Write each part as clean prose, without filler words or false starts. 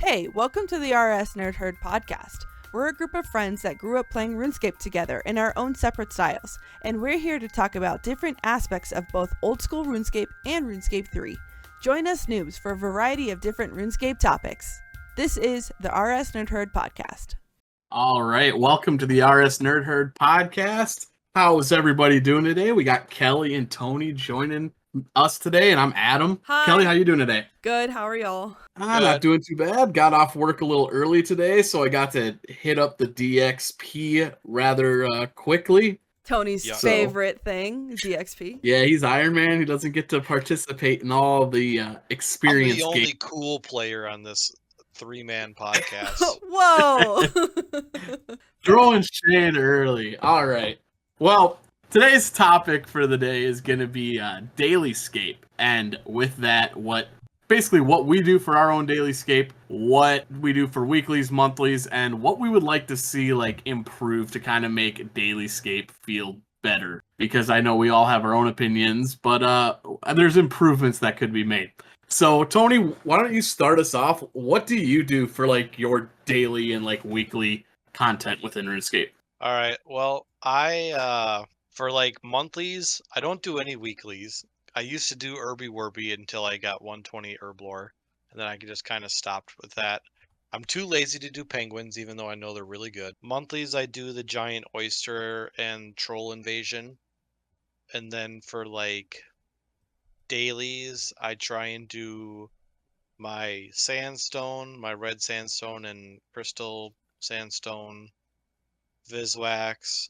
Hey, welcome to the RS Nerd Herd podcast. We're a group of friends that grew up playing Runescape together in our own separate styles, and we're here to talk about different aspects of both old school Runescape and Runescape 3. Join us noobs for a variety of different Runescape topics. This is the RS Nerd Herd podcast. All right, welcome to the RS Nerd Herd podcast. How's everybody doing today? We got Kelly and Tony joining us today, and I'm Adam. Hi. Kelly, how you doing today? Good, how are y'all? I'm not doing too bad. Got off work a little early today, so I got to hit up the DXP rather quickly. Tony's favorite thing, DXP. Yeah, he's Iron Man. He doesn't get to participate in all the experience. I'm the only cool player on this three-man podcast. Whoa! Throwing shade early. All right. Well, today's topic for the day is going to be dailyscape. And with that, what we do for our own dailyscape, what we do for weeklies, monthlies, and what we would like to see improve to kind of make dailyscape feel better. Because I know we all have our own opinions, but there's improvements that could be made. So, Tony, why don't you start us off? What do you do for your daily and weekly content within RuneScape? All right. Well, I for monthlies, I don't do any weeklies. I used to do Herby Werby until I got 120 Herblore, and then I just kind of stopped with that. I'm too lazy to do penguins, even though I know they're really good. Monthlies, I do the giant oyster and troll invasion, and then for dailies, I try and do my sandstone, my red sandstone and crystal sandstone, Viswax,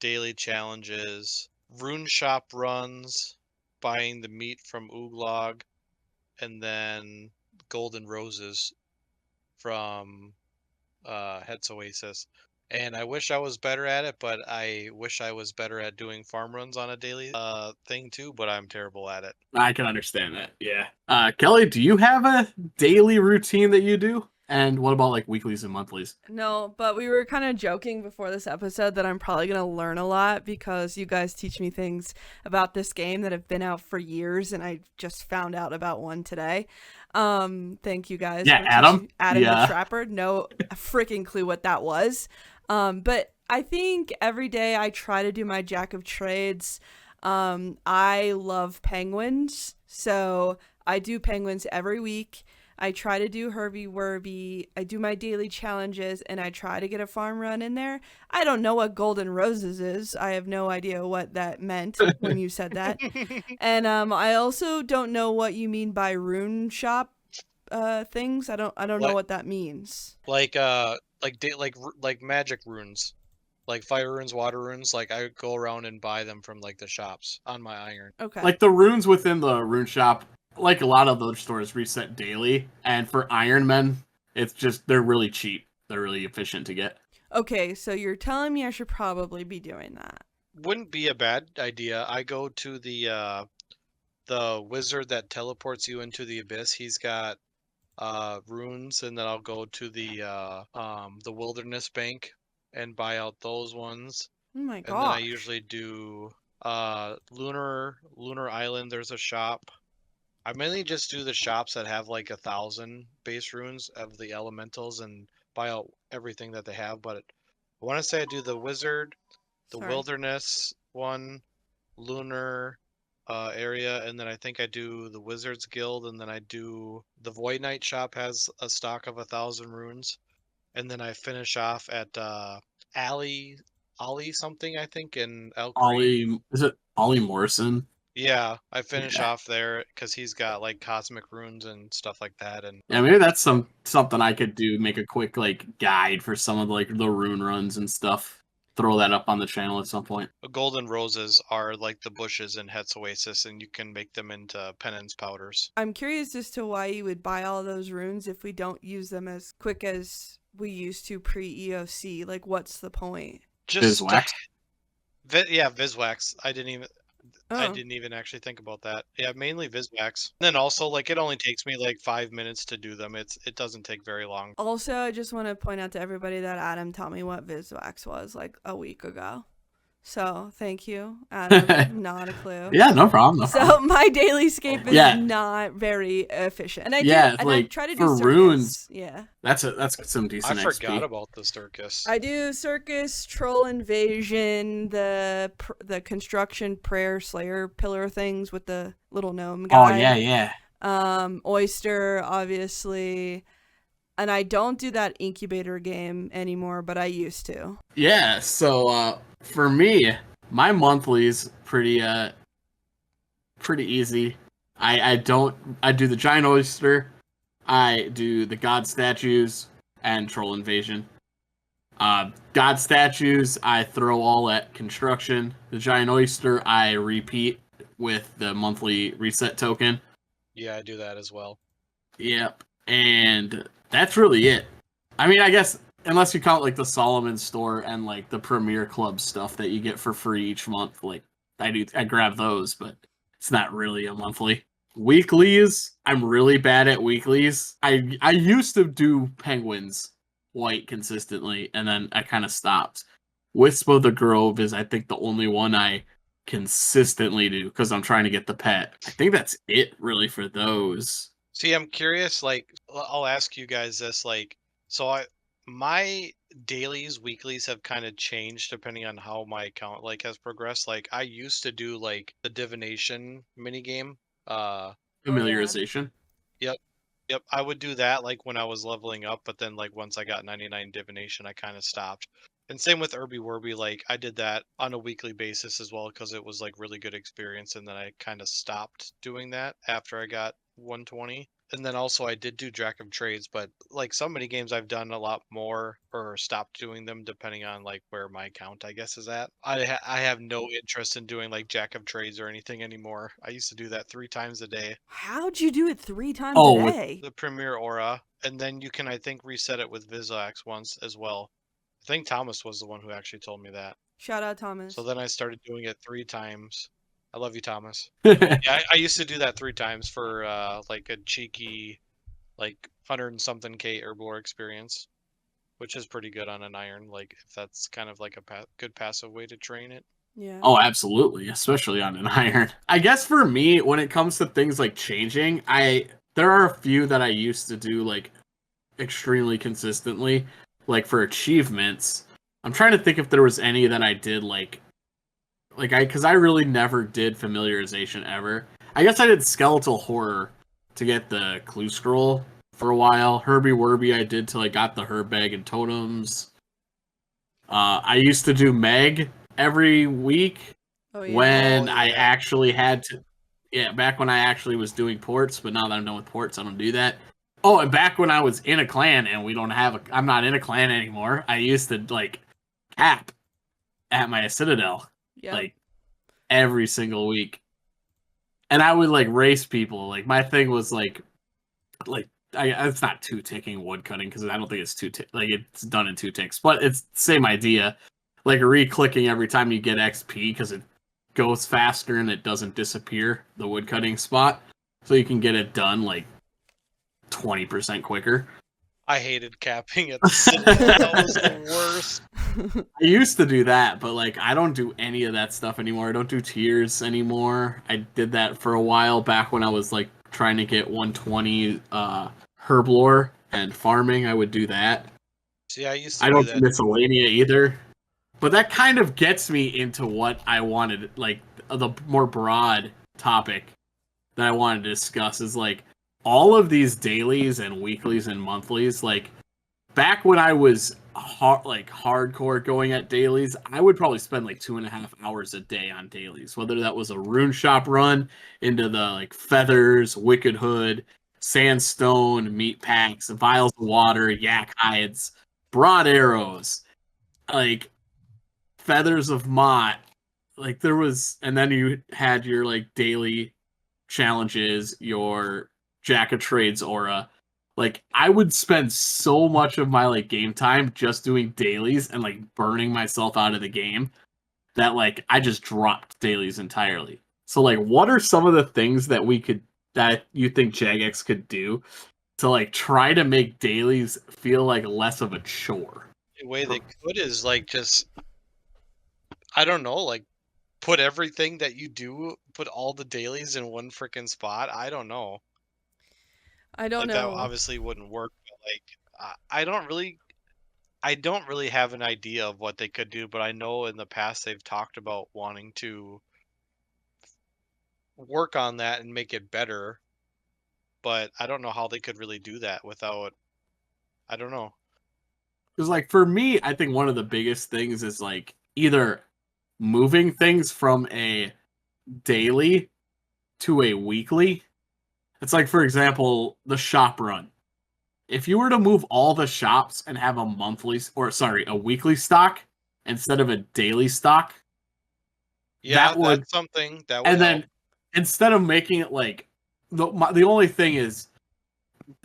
daily challenges, rune shop runs, buying the meat from Ooglog, and then golden roses from Het's Oasis. And I wish I was better at it, but I wish I was better at doing farm runs on a daily thing too, but I'm terrible at it. I can understand that, yeah. Kelly, do you have a daily routine that you do? And what about weeklies and monthlies? No, but we were kind of joking before this episode that I'm probably going to learn a lot because you guys teach me things about this game that have been out for years, and I just found out about one today. Thank you guys. Yeah, Adam the Trapper. No freaking clue what that was. But I think every day I try to do my Jack of Trades. I love penguins, so I do penguins every week. I try to do Herby Werby. I do my daily challenges, and I try to get a farm run in there. I don't know what golden roses is. I have no idea what that meant when you said that. And I also don't know what you mean by rune shop things. I don't know what that means. Like magic runes. Like fire runes, water runes, I go around and buy them from the shops on my iron. Okay. The runes within the rune shop, a lot of those stores reset daily, and for Iron Men, it's just they're really cheap. They're really efficient to get. Okay, so you're telling me I should probably be doing that. Wouldn't be a bad idea. I go to the wizard that teleports you into the abyss. He's got runes, and then I'll go to the wilderness bank and buy out those ones. Oh my god. And then I usually do Lunar Island. There's a shop. I mainly just do the shops that have 1,000 base runes of the elementals and buy out everything that they have. But I want to say I do the wizard, the wilderness one, lunar area, and then I think I do the Wizards Guild, and then I do the Void Knight shop has a stock of 1,000 runes, and then I finish off at Ollie something, I think, in Elk Creek. Is it Ollie Morrison? Yeah, I finish off there because he's got cosmic runes and stuff like that. And yeah, maybe that's something I could do. Make a quick guide for some of the rune runs and stuff. Throw that up on the channel at some point. The golden roses are the bushes in Het's Oasis, and you can make them into penance powders. I'm curious as to why you would buy all those runes if we don't use them as quick as we used to pre-EOC. What's the point? Just Viswax? Viswax. I didn't even actually think about that. Yeah, mainly Viswax. And then also, it only takes me 5 minutes to do them. It doesn't take very long. Also, I just want to point out to everybody that Adam told me what Viswax was a week ago. So thank you, Adam. Not a clue. Yeah, no problem. No So problem. my dailyscape is Yeah. not very efficient, and I Yeah, I like try to do for circus. runes, Yeah, that's some I decent forgot XP. about the circus. I do circus, troll invasion, the construction prayer slayer pillar things with the little gnome Oh guy. yeah. Oyster, obviously. And I don't do that incubator game anymore, but I used to. Yeah, so for me, my monthly's pretty easy. I do the giant oyster, I do the god statues and troll invasion. God statues I throw all at construction. The giant oyster I repeat with the monthly reset token. Yeah, I do that as well. Yep. And that's really it. I mean, I guess unless you count like the Solomon store and like the Premier Club stuff that you get for free each month, like I grab those, but it's not really a monthly. Weeklies, I'm really bad at weeklies. I used to do penguins quite consistently, and then I kind of stopped. Wisp of the Grove is I think the only one I consistently do because I'm trying to get the pet. I think that's it really for those. See, I'm curious. Like, I'll ask you guys this. Like, so my dailies, weeklies have kind of changed depending on how my account like has progressed. Like, I used to do like the divination mini game. Familiarization. Yep. Yep, I would do that like when I was leveling up, but then like once I got 99 divination, I kind of stopped. And same with Irby Werby, like I did that on a weekly basis as well because it was like really good experience, and then I kind of stopped doing that after I got 120. And then also I did do Jack of Trades, but like so many games I've done a lot more or stopped doing them depending on like where my account I guess is at. I have no interest in doing like Jack of Trades or anything anymore. I used to do that 3 times a day. How'd you do it 3 times Oh, a with day? The Premier Aura, and then you can I think reset it with Vizax once as well. I think Thomas was the one who actually told me that. Shout out Thomas. So then I started doing it 3 times. I love you, Thomas. yeah. Yeah, I used to do that 3 times for like a cheeky like 100 and something K Herblore experience, which is pretty good on an iron. Like if that's kind of like a good passive way to train it. Yeah. Oh, absolutely, especially on an iron. I guess for me, when it comes to things like changing, there are a few that I used to do like extremely consistently, like for achievements. I'm trying to think if there was any that I did because I really never did familiarization ever. I guess I did skeletal horror to get the clue scroll for a while. Herbie Werby I did till I got the herb bag and totems. I used to do Meg every week when I actually had to. Yeah, back when I actually was doing ports, but now that I'm done with ports, I don't do that. Oh, and back when I was in a clan and I'm not in a clan anymore. I used to like cap at my Citadel like every single week, and I would like race people. Like my thing was like it's not two ticking wood cutting because I don't think it's it's done in 2 ticks, but it's the same idea. Like re-clicking every time you get XP because it goes faster and it doesn't disappear the wood cutting spot, so you can get it done like 20% quicker. I hated capping at the Citadel. That was the worst. I used to do that, but like I don't do any of that stuff anymore. I don't do tiers anymore. I did that for a while back when I was like trying to get 120 herblore and farming. I would do that. See, I used to I don't do do that. miscellanea either. But that kind of gets me into what I wanted, like the more broad topic that I wanted to discuss is like all of these dailies and weeklies and monthlies. Like back when I was hardcore going at dailies, I would probably spend like 2.5 hours a day on dailies, whether that was a rune shop run into the like feathers, wicked hood, sandstone, meat packs, vials of water, yak hides, broad arrows, like feathers of Mott. Like there was, and then you had your like daily challenges, your Jack of Trades aura. Like I would spend so much of my like game time just doing dailies and like burning myself out of the game that like I just dropped dailies entirely. So like what are some of the things that you think Jagex could do to like try to make dailies feel like less of a chore? The way they could is like just I don't know, like put everything that you do, put all the dailies in one freaking spot. I don't know. I don't Like that know. obviously wouldn't work. But like I don't really have an idea of what they could do, but I know in the past they've talked about wanting to work on that and make it better, but I don't know how they could really do that without I don't know. Because like for me, I think one of the biggest things is like either moving things from a daily to a weekly. It's like, for example, the shop run. If you were to move all the shops and have a weekly stock instead of a daily stock, Yeah, that would, that's something that would and help. then instead of making it like, the only thing is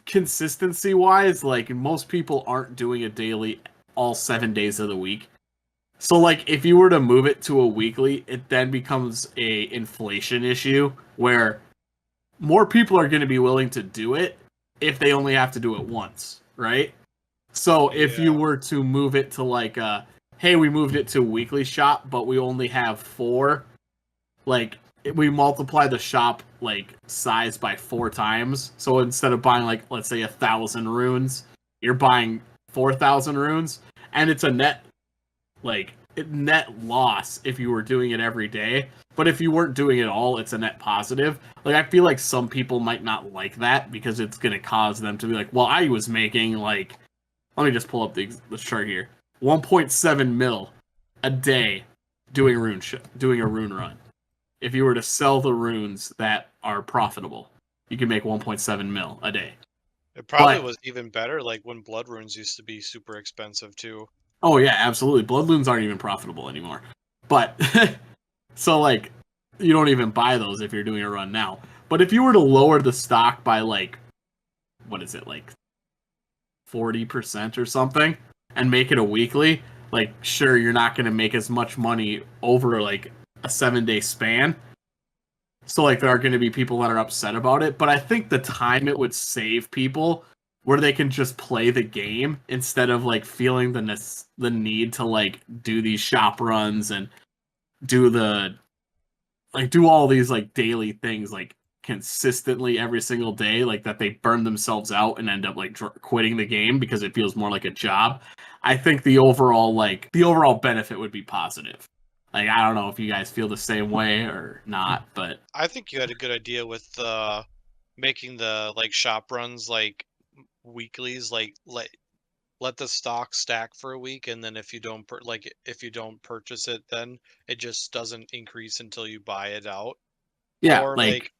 consistency wise, like most people aren't doing a daily all 7 days of the week. So like if you were to move it to a weekly, it then becomes a inflation issue where more people are going to be willing to do it if they only have to do it once, right? So if you Yeah. were to move it to like hey, we moved it to weekly shop, but we only have 4, like we multiply the shop like size by 4 times. So instead of buying like let's say 1,000 runes, you're buying 4,000 runes, and it's a net loss if you were doing it every day. But if you weren't doing it all, it's a net positive. Like I feel like some people might not like that because it's gonna cause them to be like, well, I was making like, let me just pull up the chart here, 1.7 mil a day doing doing a rune run. If you were to sell the runes that are profitable, you can make 1.7 mil a day. It probably But was even better like when blood runes used to be super expensive too. oh yeah, absolutely, blood runes aren't even profitable anymore. But so like you don't even buy those if you're doing a run now. But if you were to lower the stock by like what is it, like 40% or something and make it a weekly, like sure you're not going to make as much money over like a 7-day span. So like there are going to be people that are upset about it, but I think the time it would save people where they can just play the game instead of like feeling the need to like do these shop runs and do the do all these like daily things like consistently every single day, like that they burn themselves out and end up like quitting the game because it feels more like a job. I think the overall benefit would be positive. Like I don't know if you guys feel the same way or not, but I think you had a good idea with making the like shop runs like weeklies, like let the stock stack for a week, and then if you don't if you don't purchase it, then it just doesn't increase until you buy it out. yeah, Or like like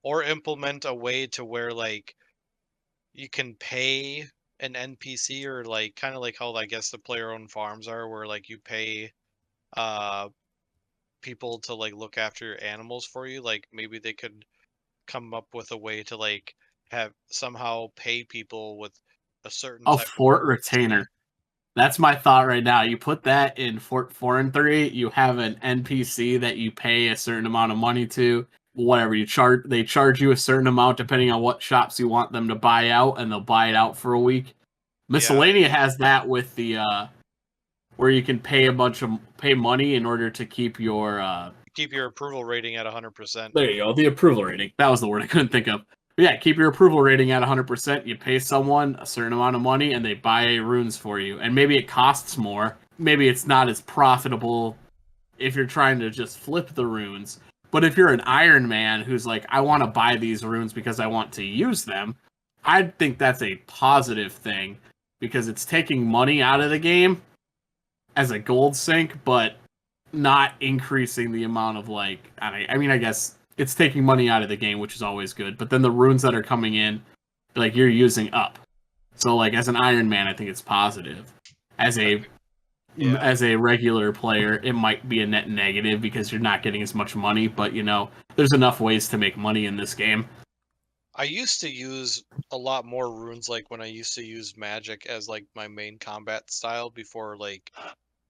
or implement a way to where like you can pay an NPC, or like kind of like how I guess the player owned farms are, where like you pay uh people to like look after your animals for you. Like maybe they could come up with a way to like have somehow pay people with a certain a type of fort currency. retainer. That's my thought right now. You put that in Fort 4 and 3, you have an NPC that you pay a certain amount of money to. Whatever you charge, they charge you a certain amount depending on what shops you want them to buy out, and they'll buy it out for a week. Yeah, Miscellanea has that with the where you can pay money in order to keep your keep your approval rating at 100%. there you go, the approval rating. That was the word I couldn't think of. But yeah, keep your approval rating at 100%. You pay someone a certain amount of money and they buy runes for you. And maybe it costs more. Maybe it's not as profitable if you're trying to just flip the runes. But if you're an Iron Man who's like, I want to buy these runes because I want to use them, I think that's a positive thing because it's taking money out of the game as a gold sink, but not increasing the amount of like I mean I guess it's taking money out of the game, which is always good. But then the runes that are coming in, like you're using up. So like as an Iron Man, I think it's positive. As a Yeah. as a regular player, it might be a net negative because you're not getting as much money. But you know, there's enough ways to make money in this game. I used to use a lot more runes like when I used to use magic as like my main combat style before like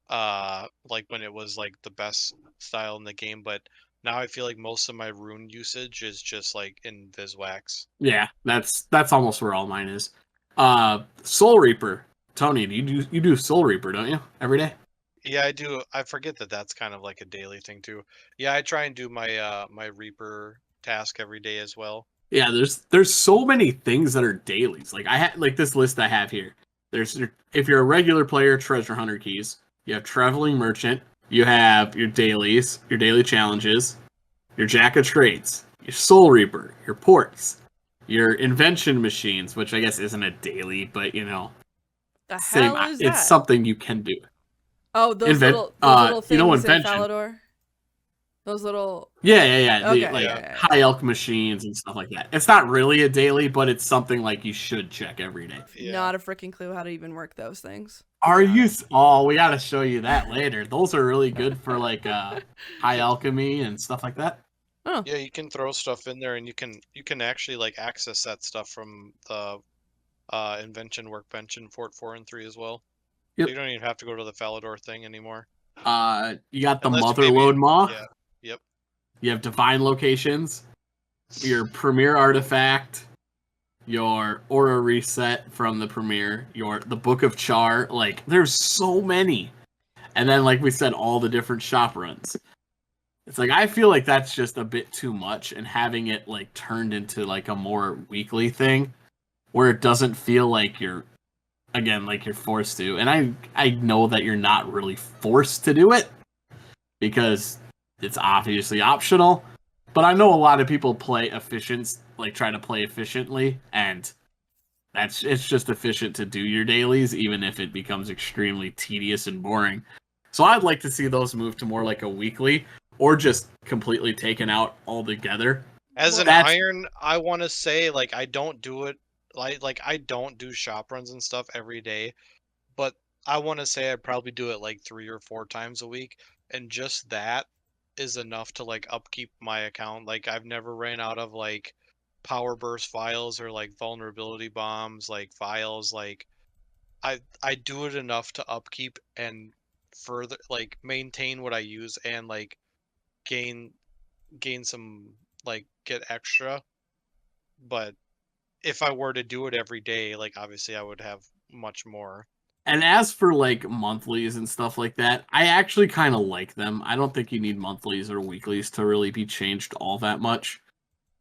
when it was like the best style in the game, but now I feel like most of my rune usage is just like in Viswax. Yeah, that's almost where all mine is. Soul Reaper, Tony, you do Soul Reaper, don't you? Every day. Yeah, I do. I forget that that's kind of like a daily thing too. Yeah, I try and do my my Reaper task every day as well. Yeah, there's so many things that are dailies. Like I had like this list I have here. If you're a regular player, treasure hunter keys. You have traveling merchant. You have your dailies, your daily challenges, your jack of trades, your soul reaper, your ports, your invention machines, which I guess isn't a daily, but The same. hell is It's that? something you can do. Oh, those little things in Invention. Falador. Those little. Yeah. The Okay, like Yeah. yeah. high elk machines and stuff like that. It's not really a daily, but it's something like you should check every day. Yeah. Not a freaking clue how to even work those things. Are you? Oh, we gotta show you that later. Those are really good for like high alchemy and stuff like that. Oh, Yeah, you can throw stuff in there, and you can actually like access that stuff from the invention workbench in Fort 4 and 3 as well. Yep. So you don't even have to go to the Falador thing anymore. You got the Unless you mother maybe lode maw. yeah. Yep. You have divine locations. Your premier artifact. Your aura reset from the premier. The book of char. Like there's so many. And then like we said, all the different shop runs. It's like I feel like that's just a bit too much, and having it like turned into like a more weekly thing where it doesn't feel like you're forced to. And I know that you're not really forced to do it because it's obviously optional, but I know a lot of people try to play efficiently, and it's just efficient to do your dailies even if it becomes extremely tedious and boring. So I'd like to see those move to more like a weekly or just completely taken out altogether. As an That's- iron, I want to say like I don't do it like I don't do shop runs and stuff every day, but I want to say I probably do it like 3 or 4 times a week, and just that is enough to like upkeep my account. Like I've never ran out of like power burst files or like vulnerability bombs like files. Like I do it enough to upkeep and further like maintain what I use and like gain some like get extra. But if I were to do it every day, like obviously I would have much more. And as for like monthlies and stuff like that, I actually kind of like them. I don't think you need monthlies or weeklies to really be changed all that much.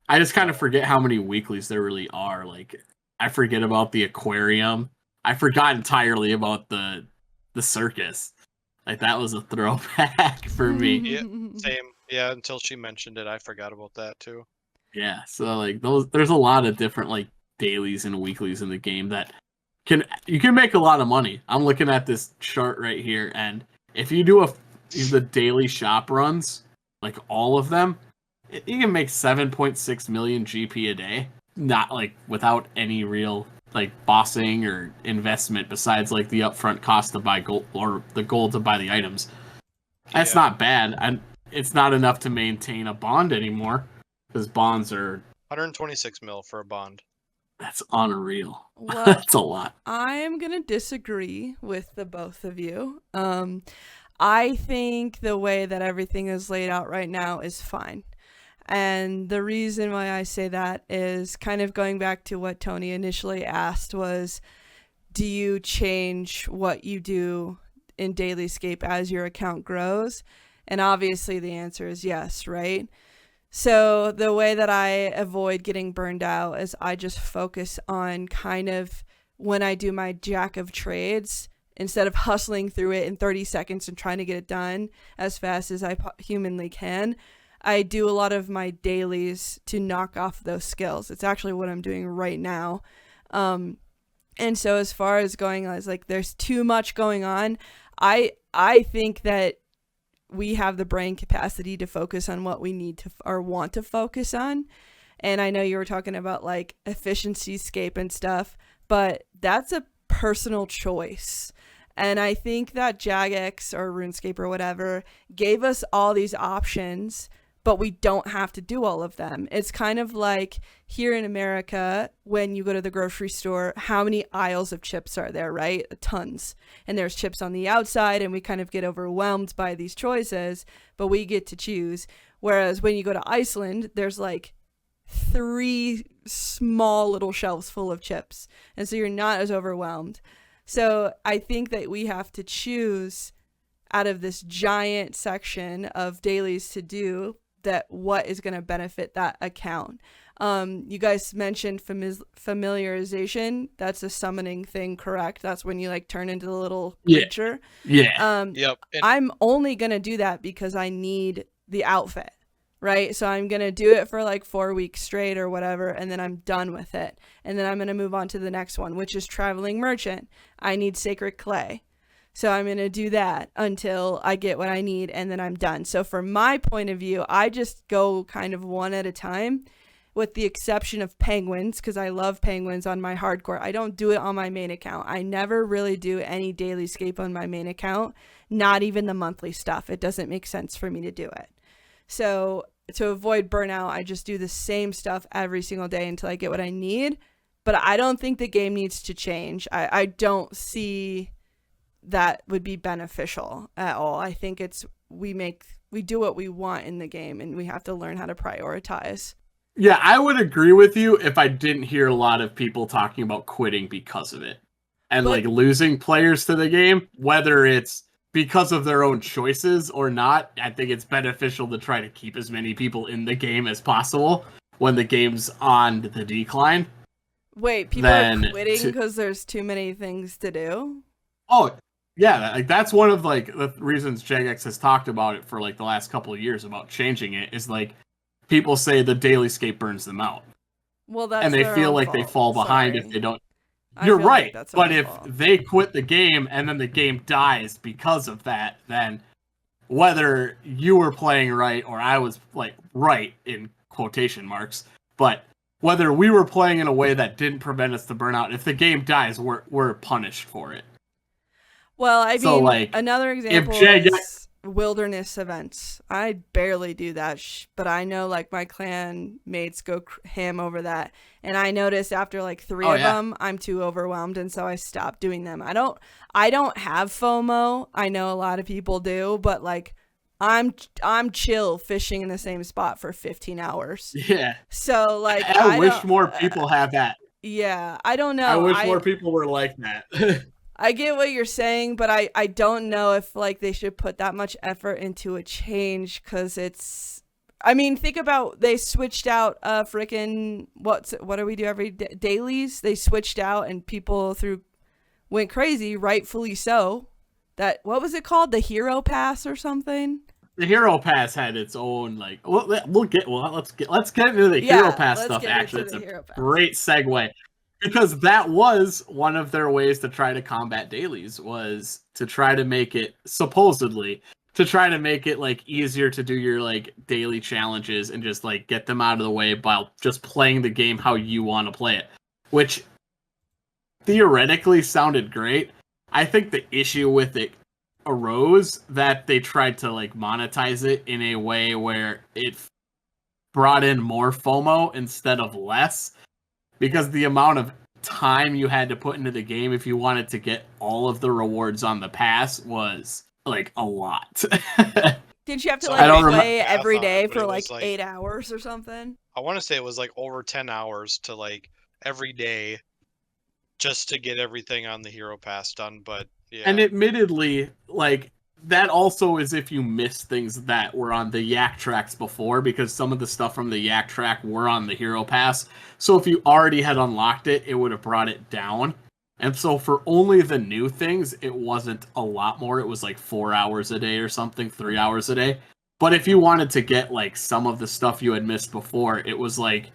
I just kind of forget how many weeklies there really are. Like I forget about the aquarium. I forgot entirely about the circus. Like that was a throwback for me. Yeah, same. Yeah, until she mentioned it, I forgot about that too. Yeah, so like there's a lot of different like dailies and weeklies in the game that you can make a lot of money. I'm looking at this chart right here, and if you do the daily shop runs, like all of them, you can make 7.6 million GP a day. Not like without any real like bossing or investment besides like the upfront cost to buy gold or the gold to buy the items. That's Yeah. not bad, and it's not enough to maintain a bond anymore because bonds are 126 mil for a bond. that's unreal. Well, That's a lot. I am gonna disagree with the both of you. I think the way that everything is laid out right now is fine. And the reason why I say that is kind of going back to what Tony initially asked was, do you change what you do in dailyscape as your account grows? And obviously the answer is yes, right? So the way that I avoid getting burned out is I just focus on kind of when I do my jack of trades, instead of hustling through it in 30 seconds and trying to get it done as fast as I humanly can, I do a lot of my dailies to knock off those skills. It's actually what I'm doing right now. And so as far as going as like there's too much going on, I think that we have the brain capacity to focus on what we need to or want to focus on. And I know you were talking about like efficiency scape and stuff, but that's a personal choice. And I think that Jagex or RuneScape or whatever gave us all these options, but we don't have to do all of them. It's kind of like here in America, when you go to the grocery store, how many aisles of chips are there, right? Tons. And there's chips on the outside, and we kind of get overwhelmed by these choices, but we get to choose. Whereas when you go to Iceland, there's like 3 small little shelves full of chips. And so you're not as overwhelmed. So I think that we have to choose out of this giant section of dailies to do, that what is going to benefit that account. You guys mentioned familiarization. That's a summoning thing, correct? That's when you like turn into the little creature. Yeah. Yep. I'm only going to do that because I need the outfit, right? So I'm going to do it for like 4 weeks straight or whatever, and then I'm done with it. And then I'm going to move on to the next one, which is Traveling Merchant. I need Sacred Clay. So I'm going to do that until I get what I need, and then I'm done. So from my point of view, I just go kind of one at a time, with the exception of penguins, because I love penguins on my hardcore. I don't do it on my main account. I never really do any dailyscape on my main account, not even the monthly stuff. It doesn't make sense for me to do it. So to avoid burnout, I just do the same stuff every single day until I get what I need. But I don't think the game needs to change. I don't see that would be beneficial at all. I think it's we do what we want in the game, and we have to learn how to prioritize. Yeah, I would agree with you if I didn't hear a lot of people talking about quitting because of it. And like losing players to the game, whether it's because of their own choices or not. I think it's beneficial to try to keep as many people in the game as possible when the game's on the decline. Wait, people are quitting because there's too many things to do? Oh, yeah, like that's one of like the reasons Jagex has talked about it for like the last couple of years about changing it, is like people say the dailyscape burns them out. Well, that's and they feel like fault. they fall behind if they don't. You're right, like but if they quit the game and then the game dies because of that, then whether you were playing right or I was like right in quotation marks, but whether we were playing in a way that didn't prevent us to burn out, if the game dies, we're punished for it. Well, I so, mean, like, another example is wilderness events. I barely do that, but I know like my clan mates go ham over that, and I noticed after like 3 of them, I'm too overwhelmed, and so I stopped doing them. I don't have FOMO. I know a lot of people do, but like I'm chill fishing in the same spot for 15 hours. Yeah. So like I wish more people had that. Yeah, I don't know. I wish more people were like that. I get what you're saying, but I don't know if like they should put that much effort into a change, because it's, I mean, think about, they switched out freaking what do we do every day? Dailies. They switched out and people went crazy, rightfully so. That, what was it called? The Hero Pass or something? The Hero Pass had its own like let's get into the Hero Pass stuff. Actually, it's a great segue. Because that was one of their ways to try to combat dailies, was to try to make it, supposedly, to try to make it like easier to do your like daily challenges and just like get them out of the way by just playing the game how you want to play it. Which theoretically sounded great. I think the issue with it arose that they tried to like monetize it in a way where it brought in more FOMO instead of less. Because the amount of time you had to put into the game if you wanted to get all of the rewards on the pass was, like, a lot. Did you have to, like, play every day for, like, 8 hours or something? I want to say it was, like, over 10 hours to, like, every day just to get everything on the Hero Pass done, but, yeah. And admittedly, like, that also is if you miss things that were on the Yak tracks before, because some of the stuff from the Yak track were on the Hero Pass. So if you already had unlocked it, it would have brought it down. And so for only the new things, it wasn't a lot more. It was like 4 hours a day or something, 3 hours a day. But if you wanted to get like some of the stuff you had missed before, it was like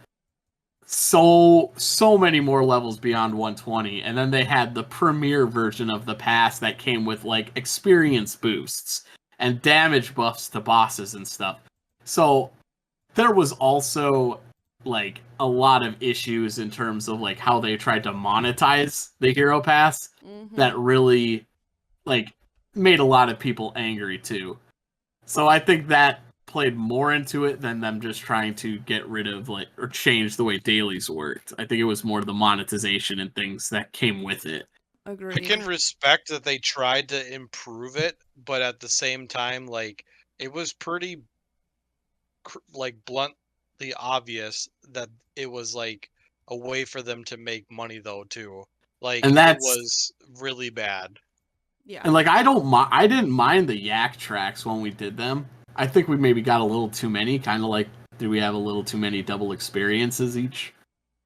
so many more levels beyond 120. And then they had the premier version of the pass that came with like experience boosts and damage buffs to bosses and stuff. So there was also like a lot of issues in terms of like how they tried to monetize the Hero Pass that really like made a lot of people angry too. So I think that played more into it than them just trying to get rid of like or change the way dailies worked. I think it was more the monetization and things that came with it. Agreed. I can respect that they tried to improve it, but at the same time, like, it was pretty like bluntly obvious that it was like a way for them to make money though too. Like, and it was really bad. Yeah. And like I didn't mind the yak tracks when we did them. I think we maybe got a little too many, kind of like did we have a little too many double experiences each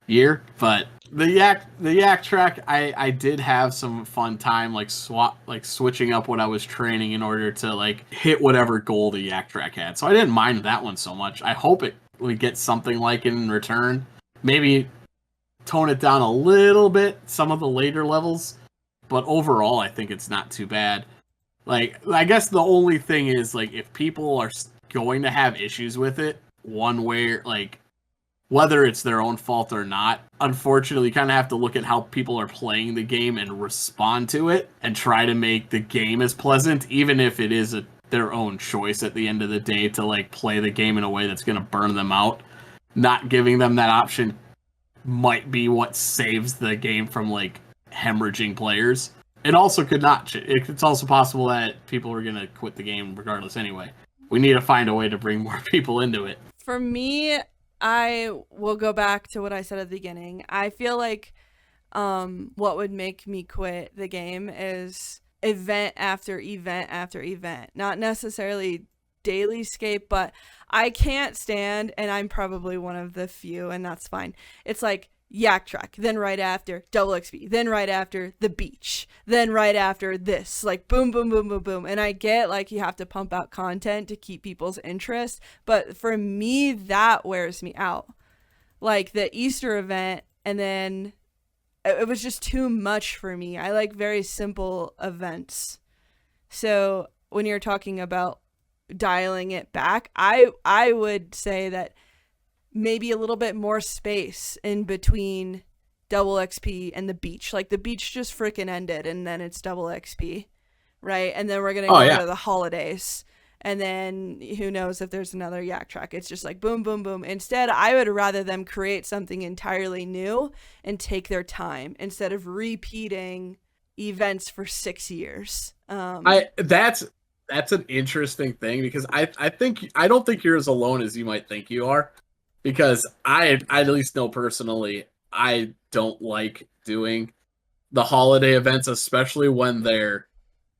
year? But the yak track, I did have some fun time like switching up what I was training in order to like hit whatever goal the yak track had. So I didn't mind that one so much. I hope we get something like it in return. Maybe tone it down a little bit, some of the later levels, but overall I think it's not too bad. Like, I guess the only thing is, like, if people are going to have issues with it, one way, like, whether it's their own fault or not, unfortunately, you kind of have to look at how people are playing the game and respond to it and try to make the game as pleasant, even if it is their own choice at the end of the day to, like, play the game in a way that's going to burn them out. Not giving them that option might be what saves the game from, like, hemorrhaging players. It also could not. It's also possible that people are going to quit the game regardless anyway. We need to find a way to bring more people into it. For me, I will go back to what I said at the beginning. I feel like what would make me quit the game is event after event after event. Not necessarily dailyscape, but I can't stand, and I'm probably one of the few, and that's fine. It's like yak track, then right after double XP, then right after the beach, then right after this, like boom, boom, boom, boom, boom. And I get like you have to pump out content to keep people's interest, but for me, that wears me out. Like the Easter event, and then it was just too much for me. I like very simple events. So when you're talking about dialing it back, I would say that maybe a little bit more space in between double XP and the beach. Like the beach just freaking ended and then it's double XP, right? And then we're going to go to the holidays. And then who knows if there's another yak track. It's just like boom, boom, boom. Instead, I would rather them create something entirely new and take their time instead of repeating events for 6 years. That's an interesting thing because I don't think you're as alone as you might think you are. Because I at least know personally, I don't like doing the holiday events, especially when they're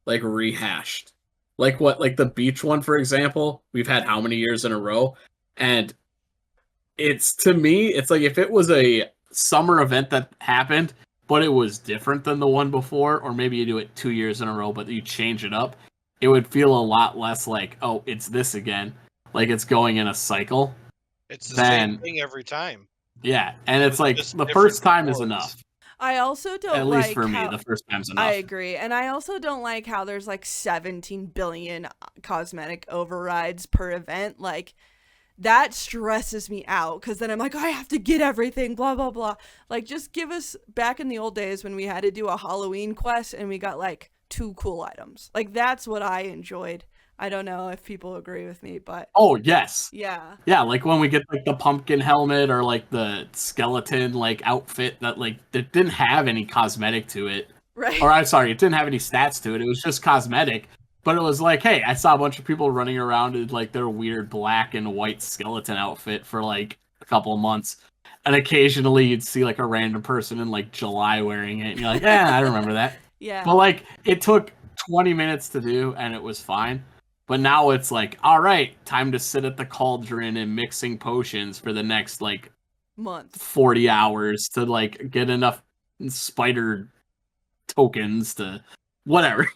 like rehashed. Like the beach one, for example, we've had how many years in a row? And to me, it's like if it was a summer event that happened, but it was different than the one before, or maybe you do it 2 years in a row, but you change it up, it would feel a lot less like, oh, it's this again. Like it's going in a cycle. It's the same thing every time. Yeah, and it's like the first time is enough. I also don't at least for me, the first time's enough. I agree. And I also don't like how there's like 17 billion cosmetic overrides per event. Like that stresses me out because then I'm like, I have to get everything, blah, blah, blah. Like just give us back in the old days when we had to do a Halloween quest and we got like 2 cool items. Like that's what I enjoyed. I don't know if people agree with me, but oh yes, yeah, like when we get like the pumpkin helmet or like the skeleton like outfit that like that didn't have any cosmetic to it, right? Or I'm sorry, it didn't have any stats to it. It was just cosmetic, but it was like, hey, I saw a bunch of people running around in like their weird black and white skeleton outfit for like a couple of months, and occasionally you'd see like a random person in like July wearing it, and you're like, yeah, I remember that. Yeah, but like it took 20 minutes to do, and it was fine. But now it's like, all right, time to sit at the cauldron and mixing potions for the next like month, 40 hours to like get enough spider tokens to whatever.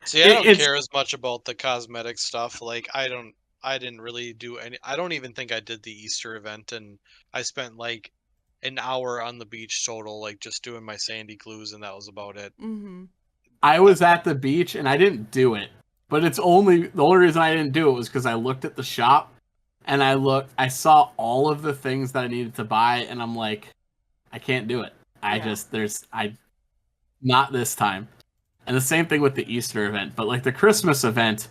See, I don't care as much about the cosmetic stuff. Like I didn't really do any. I don't even think I did the Easter event, and I spent like an hour on the beach total, like just doing my sandy clues, and that was about it. Mm-hmm. I was at the beach and I didn't do it. But the only reason I didn't do it was because I looked at the shop and I saw all of the things that I needed to buy, and I'm like, I can't do it. Not this time. And the same thing with the Easter event, but like the Christmas event,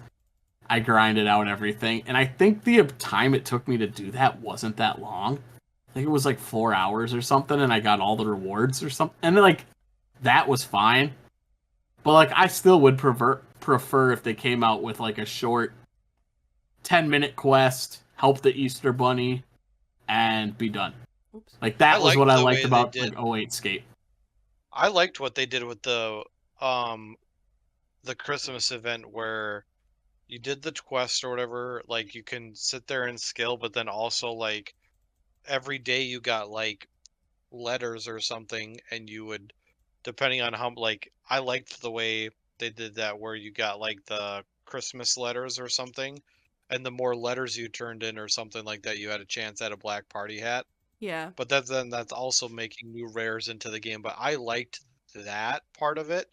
I grinded out everything, and I think the time it took me to do that wasn't that long. I think it was like 4 hours or something, and I got all the rewards or something, and like that was fine. But like I still would prefer if they came out with like a short 10-minute quest, help the Easter Bunny, and be done. Oops. Like that was what I liked about like 08 Scape. I liked what they did with the the Christmas event where you did the quest or whatever, like you can sit there and skill, but then also like every day you got like letters or something, and you would, depending on how, like, I liked the way they did that where you got like the Christmas letters or something, and the more letters you turned in or something like that, you had a chance at a black party hat. Yeah. But that's also making new rares into the game. But I liked that part of it.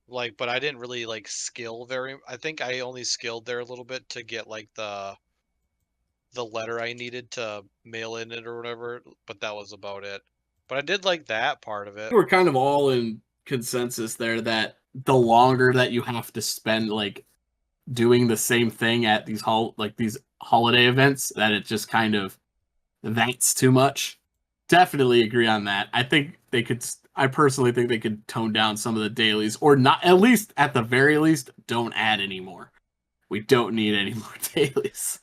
Like, but I didn't really like skill very. I think I only skilled there a little bit to get like the letter I needed to mail in it or whatever. But that was about it. But I did like that part of it. We're kind of all in consensus there that the longer that you have to spend like doing the same thing at these these holiday events, that it just kind of that's too much. Definitely agree on that. I personally think they could tone down some of the dailies, or not, at least at the very least, don't add any more. We don't need any more dailies.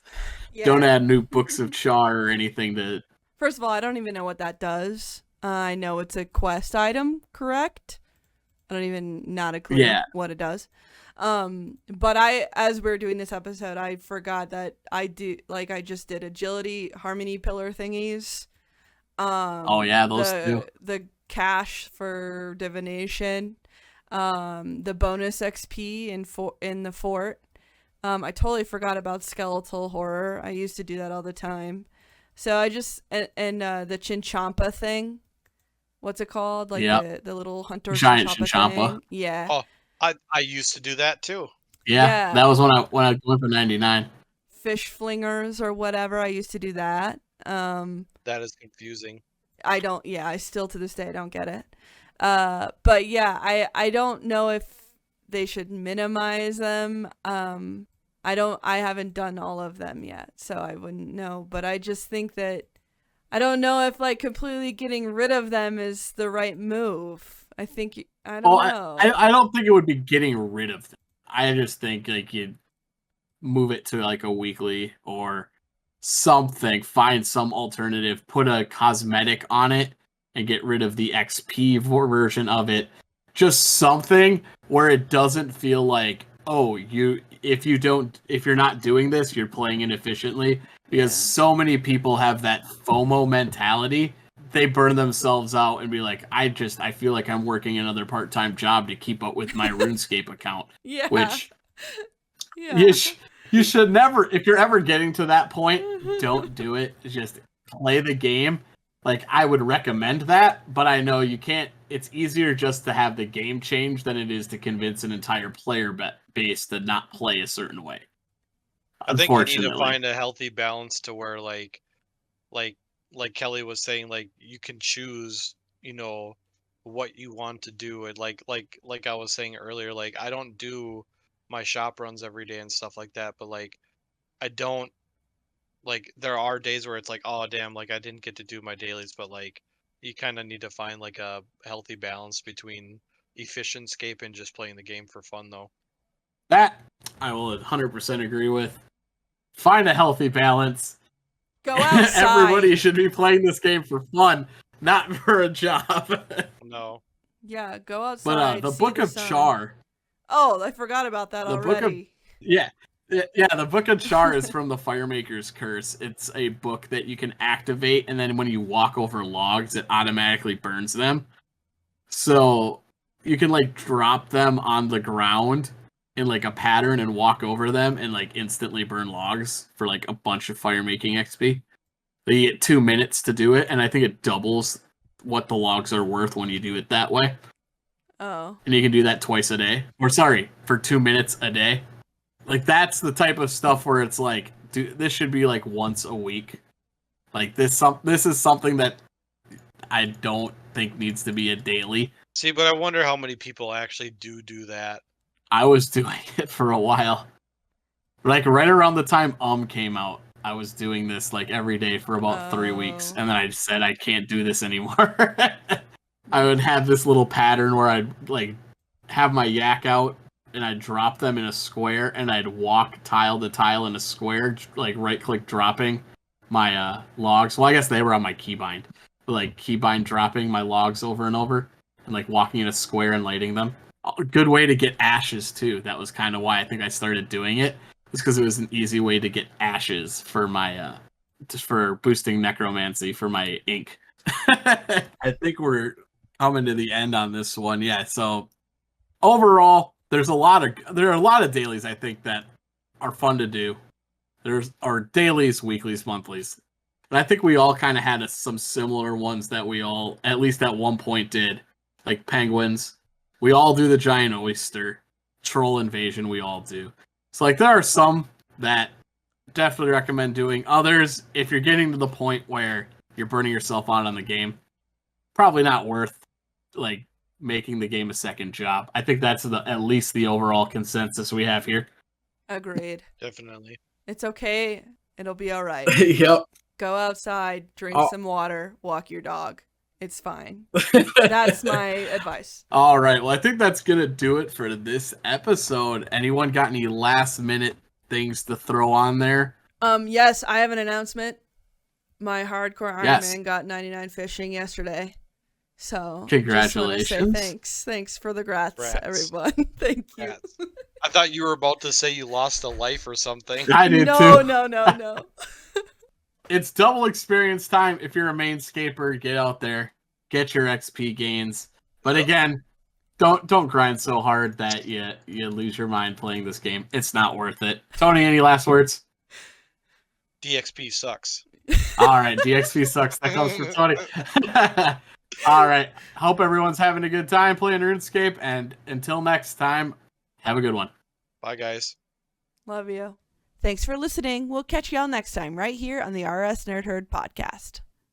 Yeah. Don't add new books of char or anything to. First of all, I don't even know what that does. I know it's a quest item, correct? I don't even, not a clue what it does. But as we were doing this episode, I forgot that I just did agility, harmony pillar thingies. Oh yeah, those two. The cash for divination, the bonus XP in the fort. I totally forgot about skeletal horror. I used to do that all the time. So I just and the Chinchompa thing. What's it called? Like the little hunter giant Chinchompa thing? Yeah. Oh, I used to do that too. Yeah, that was when I went for 99. Fish flingers or whatever. I used to do that. That is confusing. I still to this day I don't get it. But yeah, I don't know if they should minimize them. I haven't done all of them yet, so I wouldn't know, but I just think that I don't know if like completely getting rid of them is the right move. I don't know. I don't think it would be getting rid of them. I just think like you'd move it to like a weekly or something, find some alternative, put a cosmetic on it and get rid of the XP version of it. Just something where it doesn't feel like, oh, if you're not doing this, you're playing inefficiently, because so many people have that FOMO mentality. They burn themselves out and be like, I feel like I'm working another part-time job to keep up with my Runescape account. Yeah. Which you should never, if you're ever getting to that point, don't do it. Just play the game. Like, I would recommend that, but I know you can't. It's easier just to have the game change than it is to convince an entire player base to not play a certain way. I think you need to find a healthy balance to where like Kelly was saying, like you can choose, what you want to do. And like I was saying earlier, like I don't do my shop runs every day and stuff like that, but like I don't, like there are days where it's like, oh damn, like I didn't get to do my dailies, but like you kind of need to find like a healthy balance between efficientscape and just playing the game for fun, though. That I will 100% agree with. Find a healthy balance. Go outside. Everybody should be playing this game for fun, not for a job. No. Yeah, go outside. But the Book of Char. Oh, I forgot about that already. Yeah, the Book of Char is from the Firemaker's Curse. It's a book that you can activate, and then when you walk over logs, it automatically burns them. So you can like drop them on the ground in like a pattern and walk over them and like instantly burn logs for like a bunch of fire making XP. You get 2 minutes to do it, and I think it doubles what the logs are worth when you do it that way. Oh. And you can do that twice a day. Or sorry, for 2 minutes a day. Like that's the type of stuff where it's like, dude, this should be like once a week. Like this is something that I don't think needs to be a daily. See, but I wonder how many people actually do that. I was doing it for a while. Like right around the time came out, I was doing this like every day for about 3 weeks, and then I said I can't do this anymore. I would have this little pattern where I'd like have my yak out and I'd drop them in a square, and I'd walk tile to tile in a square, like right click dropping my logs. Well, I guess they were on my keybind, but like keybind dropping my logs over and over, and like walking in a square and lighting them. a good way to get ashes too. That was kind of why I think I started doing it. Just because it was an easy way to get ashes for my just for boosting necromancy for my ink. I think we're coming to the end on this one. Yeah, so overall, there are a lot of dailies I think that are fun to do. There's our dailies, weeklies, monthlies. And I think we all kind of had some similar ones that we all, at least at one point, did. Like penguins. We all do the giant oyster. Troll invasion, we all do. So, like, there are some that definitely recommend doing. Others, if you're getting to the point where you're burning yourself out on the game, probably not worth, like, making the game a second job. I think that's at least the overall consensus we have here. Agreed. Definitely. It's okay. It'll be all right. Yep. Go outside, drink some water, walk your dog. It's fine. That's my advice. All right. Well, I think that's going to do it for this episode. Anyone got any last minute things to throw on there? Yes, I have an announcement. My hardcore Iron Man got 99 fishing yesterday. So congratulations. Just want to say thanks for the grats. Everyone. Thank you. Grats. I thought you were about to say you lost a life or something. I did too. No. It's double experience time. If you're a mainscaper, get out there, get your XP gains. But again, don't grind so hard that you lose your mind playing this game. It's not worth it. Tony, any last words? DXP sucks. All right, DXP sucks. That comes from Tony. All right. Hope everyone's having a good time playing RuneScape. And until next time, have a good one. Bye, guys. Love you. Thanks for listening. We'll catch y'all next time right here on the RS Nerd Herd podcast.